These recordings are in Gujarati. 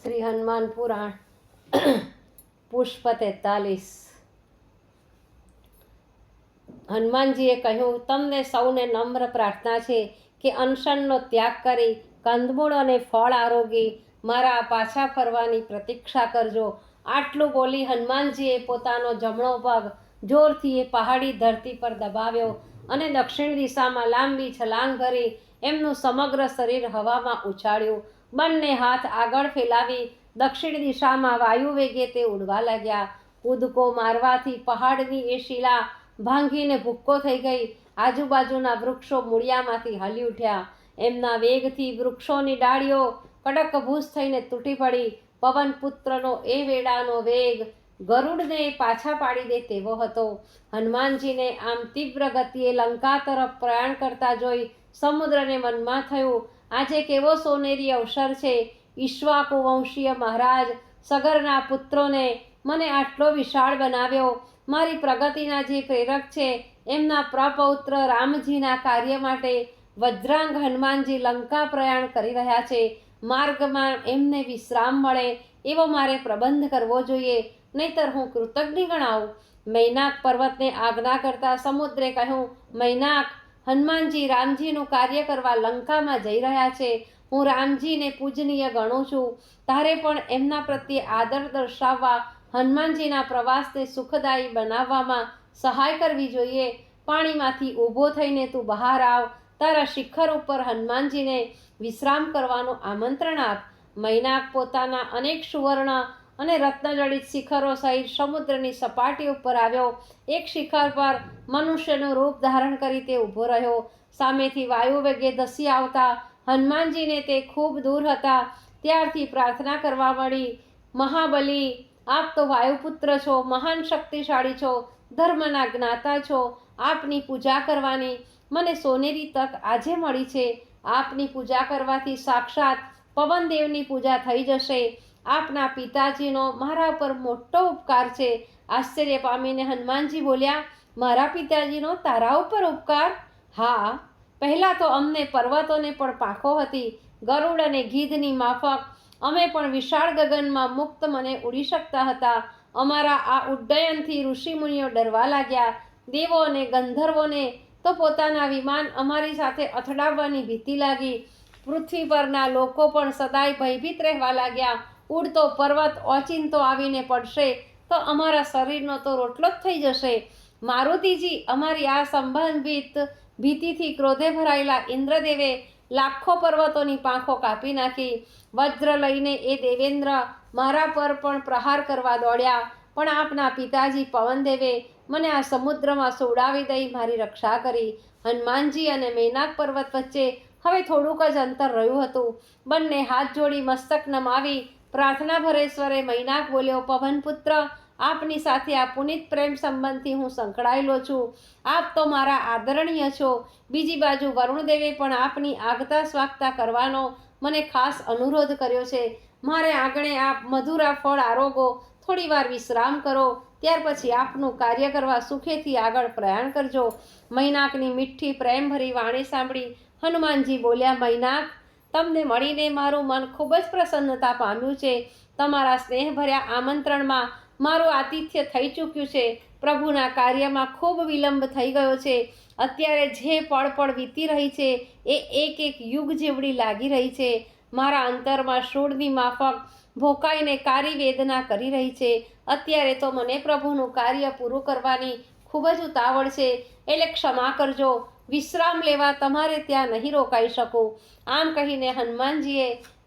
શ્રી હનુમાન પુરાણ પુષ્પ 43। હનુમાનજીએ કહ્યું, તમને સૌને નમ્ર પ્રાર્થના છે કે અનશનનો ત્યાગ કરી કંદમૂળ અને ફળ આરોગી મારા પાછા ફરવાની પ્રતીક્ષા કરજો। આટલું બોલી હનુમાનજીએ પોતાનો જમણો પગ જોરથી એ પહાડી ધરતી પર દબાવ્યો અને દક્ષિણ દિશામાં લાંબી છલાંગ ભરી એમનું સમગ્ર શરીર હવામાં ઉછાળ્યું। બંને હાથ આગળ ફેલાવી દક્ષિણ દિશામાં વાયુ વેગે તે ઉડવા લાગ્યા। કૂદકો મારવાથી પહાડની એ શિલા ભાંગીને ભૂક્કો થઈ ગઈ। આજુબાજુના વૃક્ષો મૂળિયામાંથી હલી ઉઠ્યા। એમના વેગથી વૃક્ષોની ડાળીઓ કડકભૂસ થઈને તૂટી પડી। પવનપુત્રનો એ વેડાનો વેગ ગરુડને પાછા પાડી દે તેવો હતો। હનુમાનજીને આમ તીવ્ર ગતિએ લંકા તરફ પ્રયાણ કરતા જોઈ સમુદ્રને મનમાં થયું, આજે કેવો સોનેરી અવસર છે। ઈક્ષ્વાકુ વંશીય મહારાજ સગરના પુત્રોને મને આટલો વિશાળ બનાવ્યો। મારી પ્રગતિના જે પ્રેરક છે એમના પ્રપૌત્ર રામજીના કાર્ય માટે વજ્રાંગ હનુમાનજી લંકા પ્રયાણ કરી રહ્યા છે। માર્ગમાં એમને વિશ્રામ મળે એવો મારે પ્રબંધ કરવો જોઈએ, નહીતર હું કૃતજ્ઞ ગણાવું। મૈનાક પર્વતને આજ્ઞા કરતા સમુદ્રે કહ્યું, મૈનાક, હનુમાનજી રામજીનું કાર્ય કરવા લંકામાં જઈ રહ્યા છે। હું રામજીને પૂજનીય ગણું છું। તારે પણ એમના પ્રત્યે આદર દર્શાવવા હનુમાનજીના પ્રવાસને સુખદાયી બનાવવામાં સહાય કરવી જોઈએ। પાણીમાંથી ઊભો થઈને તું બહાર આવ। તારા શિખર ઉપર હનુમાનજીને વિશ્રામ કરવાનું આમંત્રણ આપ। મૈનાક પોતાના અનેક સુવર્ણ અને રત્નજડિત શિખરો સહિત સમુદ્રની સપાટી ઉપર આવ્યો। એક શિખર પર મનુષ્યનું રૂપ ધારણ કરી તે ઊભો રહ્યો। સામેથી વાયુ વેગે ધસી આવતા હનુમાનજીને તે ખૂબ દૂર હતા ત્યારથી પ્રાર્થના કરવા મળી, મહાબલી, આપ તો વાયુપુત્ર છો, મહાન શક્તિશાળી છો, ધર્મના જ્ઞાતા છો। આપની પૂજા કરવાની મને સોનેરી તક આજે મળી છે। આપની પૂજા કરવાથી સાક્ષાત પવનદેવની પૂજા થઈ જશે। આપના પિતાજીનો મારા પર મોટો ઉપકાર છે। આશ્ચર્ય પામીને હનુમાનજી બોલ્યા, મારા પિતાજીનો તારા ઉપર ઉપકાર? હા, પહેલાં તો અમને પર્વતોને પણ પાંખો હતી, ગરુડ અને ગીધની માફક અમે પણ વિશાળ ગગનમાં મુક્ત મને ઉડી શકતા હતા। અમારા આ ઉડ્ડયનથી ઋષિમુનિઓ ડરવા લાગ્યા। દેવો અને ગંધર્વોને તો પોતાના વિમાન અમારી સાથે અથડાવવાની ભીતિ લાગી। પૃથ્વી પરના લોકો પણ સદાય ભયભીત રહેવા લાગ્યા। ઉડતો પર્વત ઓચિંતો આવીને પડશે તો અમારા શરીરનો તો રોટલો જ થઈ જશે। મારુતિજી, અમારી આ સંભવિત ભીતિથી ક્રોધે ભરાયેલા ઇન્દ્રદેવે લાખો પર્વતોની પાંખો કાપી નાખી। વજ્ર લઈને એ દેવેન્દ્ર મારા પર પણ પ્રહાર કરવા દોડ્યા, પણ આપના પિતાજી પવનદેવે મને આ સમુદ્રમાં સુવડાવી દઈ મારી રક્ષા કરી। હનુમાનજી અને મૈનાક પર્વત વચ્ચે હવે થોડુંક જ અંતર રહ્યું હતું। બંને હાથ જોડી મસ્તક નમાવી પ્રાર્થના ભરેશ્વરે મૈનાક બોલ્યો, પવનપુત્ર, આપની સાથે આ પુનિત પ્રેમ સંબંધથી હું સંકળાયેલો છું। આપ તો મારા આદરણીય છો। બીજી બાજુ વરુણદેવે પણ આપની આગતા સ્વાગતા કરવાનો મને ખાસ અનુરોધ કર્યો છે। મારે આંગણે આપ મધુરા ફળ આરોગો, થોડી વાર વિશ્રામ કરો, ત્યાર પછી આપનું કાર્ય કરવા સુખેથી આગળ પ્રયાણ કરજો। મૈનાકની મીઠી પ્રેમભરી વાણી સાંભળી હનુમાનજી બોલ્યા, મૈનાક, તમને મળીને મારું મન ખૂબ જ પ્રસન્નતા પામ્યું છે। તમારા સ્નેહભર્યા આમંત્રણમાં મારું આતિથ્ય થઈ ચૂક્યું છે। પ્રભુના કાર્યમાં ખૂબ વિલંબ થઈ ગયો છે। અત્યારે જે પળ વીતી રહી છે એ એક એક યુગ જેવડી લાગી રહી છે। મારા અંતરમાં શૂળની માફક ભોકાઈને કારી વેદના કરી રહી છે। અત્યારે તો મને પ્રભુનું કાર્ય પૂરું કરવાની ખૂબ જ ઉતાવળ છે, એટલે ક્ષમા કરજો। વિશ્રામ લેવા તમારે ત્યાં નહીં રોકાઈ શકું। આમ કહીને હનુમાનજીએ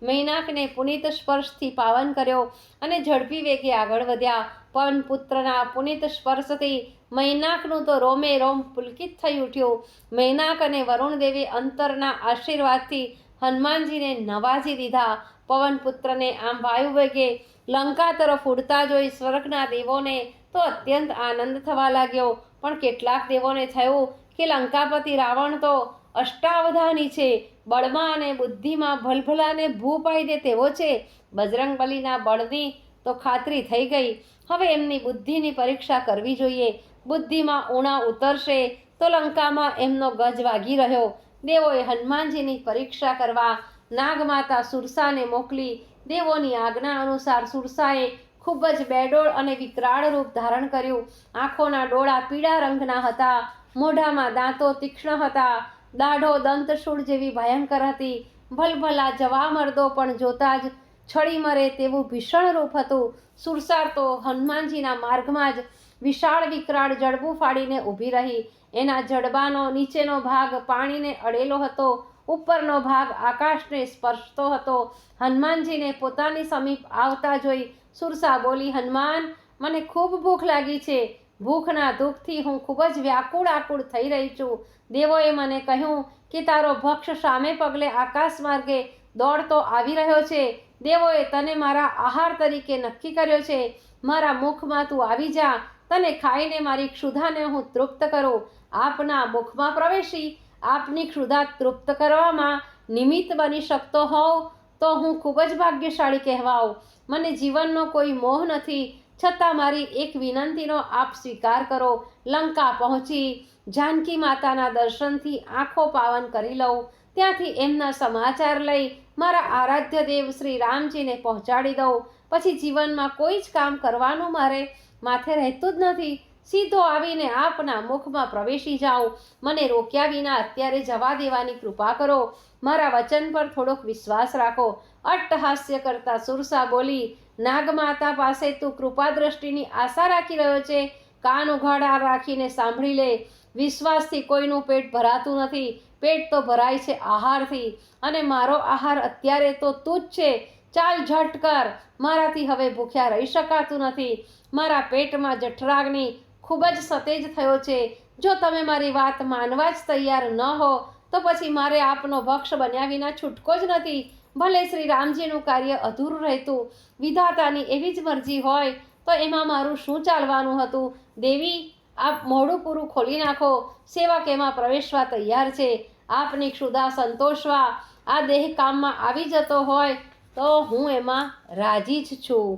મૈનાકને પુનિત સ્પર્શથી પાવન કર્યો અને ઝડપી વેગે આગળ વધ્યા। પવનપુત્રના પુનિત સ્પર્શથી મૈનાકનું તો રોમે રોમ પુલકિત થઈ ઉઠ્યું। મૈનાક અને વરુણદેવે અંતરના આશીર્વાદથી હનુમાનજીને નવાજી દીધા। પવનપુત્રને આમ વાયુ વેગે લંકા તરફ ઉડતા જોઈ સ્વર્ગના દેવોને તો અત્યંત આનંદ થવા લાગ્યો, પણ કેટલાક દેવોને થયું કે લંકાપતિ રાવણ તો અષ્ટાવધાની છે, બળમાં અને બુદ્ધિમાં ભલભલાને ભૂ પાઈ દે તેવો છે। બજરંગબલીના બળની તો ખાતરી થઈ ગઈ, હવે એમની બુદ્ધિની પરીક્ષા કરવી જોઈએ। બુદ્ધિમાં ઉણા ઉતરશે તો લંકામાં એમનો ગજ વાગી રહ્યો। દેવોએ હનુમાનજીની પરીક્ષા કરવા નાગમાતા સુરસાને મોકલી દેવોની આજ્ઞા અનુસાર સુરસાએ ખૂબ જ બેડોળ અને વિકરાળ રૂપ ધારણ કર્યું. આંખોના ડોળા પીળા રંગના હતા, મોઢામાં દાંતો તીક્ષ્ણ હતા, દાઢો દંતશૂળ જેવી ભયંકર હતી. ભલભલા જવામર્દો પણ જોતા જ છળી મરે તેવું ભીષણ રૂપ હતું. સુરસાર તો હનુમાનજીના માર્ગમાં જ વિશાળ વિકરાળ જડબું ફાડીને ઊભી રહી. એના જડબાનો નીચેનો ભાગ પાણીને અડેલો હતો, ઉપરનો ભાગ આકાશને સ્પર્શતો હતો. હનુમાનજીને પોતાની સમીપ આવતા જોઈ સુરસા બોલી, હનુમાન, મને ખૂબ ભૂખ લાગી છે. ભૂખના દુઃખથી હું ખૂબ જ આકુળ થઈ રહી છું. દેવોએ મને કહ્યું કે તારો ભક્ષ સામે પગલે આકાશ માર્ગે દોડતો આવી રહ્યો છે. દેવોએ તને મારા આહાર તરીકે નક્કી કર્યો છે. મારા મુખમાં તું આવી જા. તને ખાઈને મારી ક્ષુધાને હું તૃપ્ત કરું. આપના મુખમાં પ્રવેશી આપની ક્ષુધા તૃપ્ત કરવામાં નિમિત્ત બની શકતો હોઉં તો હું ખૂબ જ ભાગ્યશાળી કહેવાઉં. મને જીવનનો કોઈ મોહ નથી, છતાં મારી એક વિનંતીનો આપ સ્વીકાર કરો. લંકા પહોંચી જાનકી માતાના દર્શનથી આંખો પાવન કરી લઉં. ત્યાંથી એમના સમાચાર લઈ મારા આરાધ્ય દેવ શ્રી રામજીને પહોંચાડી દઉં. પછી જીવનમાં કોઈ જ કામ કરવાનું મારે માથે રહેતું જ નથી. સીધો આવીને આપના મુખમાં પ્રવેશી જાઉં. મને રોક્યા વિના અત્યારે જવા દેવાની કૃપા કરો. મારા વચન પર થોડોક વિશ્વાસ રાખો. અટ્ટહાસ્ય કરતા સુરસા બોલી, નાગમાતા પાસે તું કૃપા દ્રષ્ટિની આશા રાખી રહ્યો છે? કાન ઉઘાડા રાખીને સાંભળી લે. વિશ્વાસથી કોઈનું પેટ ભરાતું નથી. પેટ તો ભરાય છે આહારથી, અને મારો આહાર અત્યારે તો તું જ છે. ચાલ ઝટ કર, મારાથી હવે ભૂખ્યા રહી શકાતું નથી. મારા પેટમાં જઠરાગ્નિ ખૂબ જ સતેજ થયો છે. જો તમે મારી વાત માનવા જ તૈયાર ન હો તો પછી મારે આપનો ભક્ષ બન્યા વિના છૂટકો જ નથી. ભલે શ્રી રામજીનું કાર્ય અધૂરું રહેતું, વિધાતાની એવી જ મરજી હોય તો એમાં મારું શું ચાલવાનું હતું? દેવી, આપ મોઢું પૂરું ખોલી નાખો. સેવક એમાં પ્રવેશવા તૈયાર છે. આપની ક્ષુધા સંતોષવા આ દેહ કામમાં આવી જતો હોય તો હું એમાં રાજી જ છું.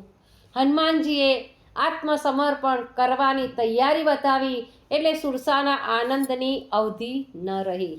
હનુમાનજીએ આત્મસમર્પણ કરવાની તૈયારી બતાવી એટલે સુરસાના આનંદની અવધિ ન રહી.